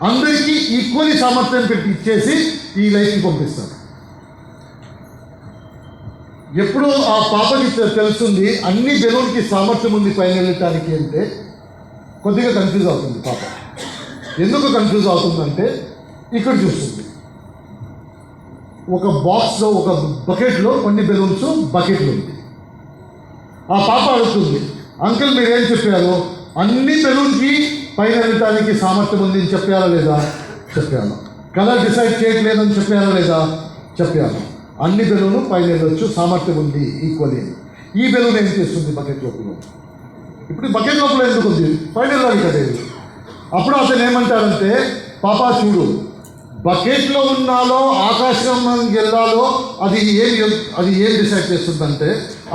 అందరికీ ఈక్వల్లీ సామర్థ్యం పెట్టి ఇచ్చేసి ఈ లైఫ్కి పంపిస్తారు. ఎప్పుడు ఆ పాపకి తెలుస్తుంది అన్ని బెలూన్కి సామర్థ్యం ఉంది పైన వెళ్ళటానికి అంటే కొద్దిగా కన్ఫ్యూజ్ అవుతుంది పాప. ఎందుకు కన్ఫ్యూజ్ అవుతుందంటే ఇక్కడ చూస్తుంది ఒక బాక్స్లో ఒక బకెట్లో కొన్ని బెలూన్స్ బకెట్లు ఉంది. ఆ పాప అడుగుతుంది, అంకుల్ మీరేం చెప్పారు, అన్ని బెలూన్కి పైన వెళ్ళటానికి సామర్థ్యం ఉంది అని చెప్పారా లేదా? చెప్పాను. కలర్ డిసైడ్ చేయట్లేదని చెప్పారా లేదా? చెప్పాను. అన్ని బెలూను పైన వెళ్ళొచ్చు, సామర్థ్యం ఉంది ఈక్వల్లీ. ఈ బెలూన్ ఏం చేస్తుంది బకెట్ లోపల? ఇప్పుడు బకెట్ లోపల ఎందుకు ఉంది? పైన వెళ్ళాలి కదా. అప్పుడు అతను ఏమంటాడంటే, పాపా చూడు, బకెట్లో ఉన్నాలో ఆకాశంలోకి వెళ్ళాలో అది ఏం డిసైడ్ చేస్తుందంటే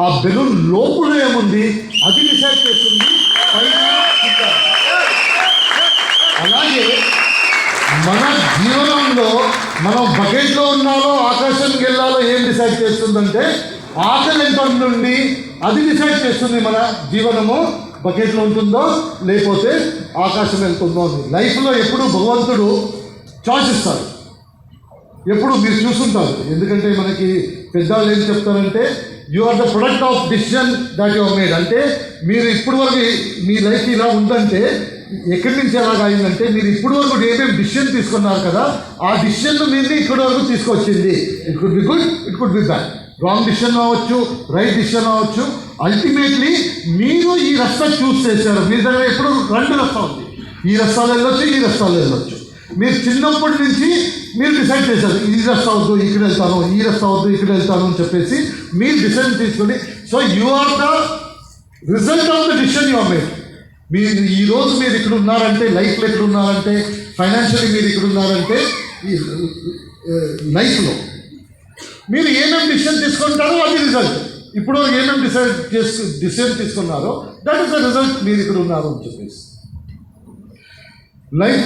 ఆ బెలూన్ లోపల ఏముంది అది డిసైడ్ చేస్తుంది. అలాగే మన జీవనంలో మనం బకెట్లో ఉన్నాలో ఆకాశంకి వెళ్ళాలో ఏం డిసైడ్ చేస్తుందంటే ఆకలి ఎంత నుండి అది డిసైడ్ చేస్తుంది. మన జీవనము బకెట్లో ఉంటుందో లేకపోతే ఆకాశం వెళ్తుందో అని. లైఫ్లో ఎప్పుడు భగవంతుడు చాయిస్ ఇస్తారు. ఎప్పుడు మీరు చూస్తుంటారు. ఎందుకంటే మనకి పెద్దవాళ్ళు ఏం చెప్తారంటే you are the product of decision that you made. అంటే మీరు ఇప్పటి వరకు మీ లైఫ్ ఇలా ఉందంటే ఎక్కడి నుంచి ఎలాగ అయిందంటే మీరు ఇప్పటి వరకు ఏమేమి డిసిషన్ తీసుకున్నారు కదా ఆ డిసిషన్ మీరు ఇక్కడి వరకు తీసుకొచ్చింది. It could be good, it could be bad. Wrong decision అవ్వచ్చు, రైట్ డిసిషన్ అవ్వచ్చు. అల్టిమేట్లీ మీరు ఈ రస్తా చూస్ చేశారు. మీ దగ్గర ఎప్పుడు రెండు రస్తా ఉంది. ఈ రస్తాలు వెళ్ళొచ్చు, ఈ రస్తాలు వెళ్ళొచ్చు. మీరు చిన్నప్పటి నుంచి మీరు డిసైడ్ చేశారు ఈ రస్తా వద్దు ఇక్కడ వెళ్తాను, ఈ రస్తా వద్దు ఇక్కడ వెళ్తాను అని చెప్పేసి మీరు డిసిషన్ తీసుకొని. So you are the result of the decision you are made. మీరు ఈరోజు మీరు ఇక్కడ ఉన్నారంటే, లైఫ్లో ఇక్కడ ఉన్నారంటే, ఫైనాన్షియల్లీ మీరు ఇక్కడ ఉన్నారంటే, ఈ లైఫ్లో మీరు ఏమేమి డిసిషన్ తీసుకుంటారో అది రిజల్ట్. ఇప్పుడు ఏమేమి డిసిషన్ తీసుకున్నారో దట్ ఈస్ ద రిజల్ట్. మీరు ఇక్కడ ఉన్నారు అని చెప్పేసి లైఫ్లో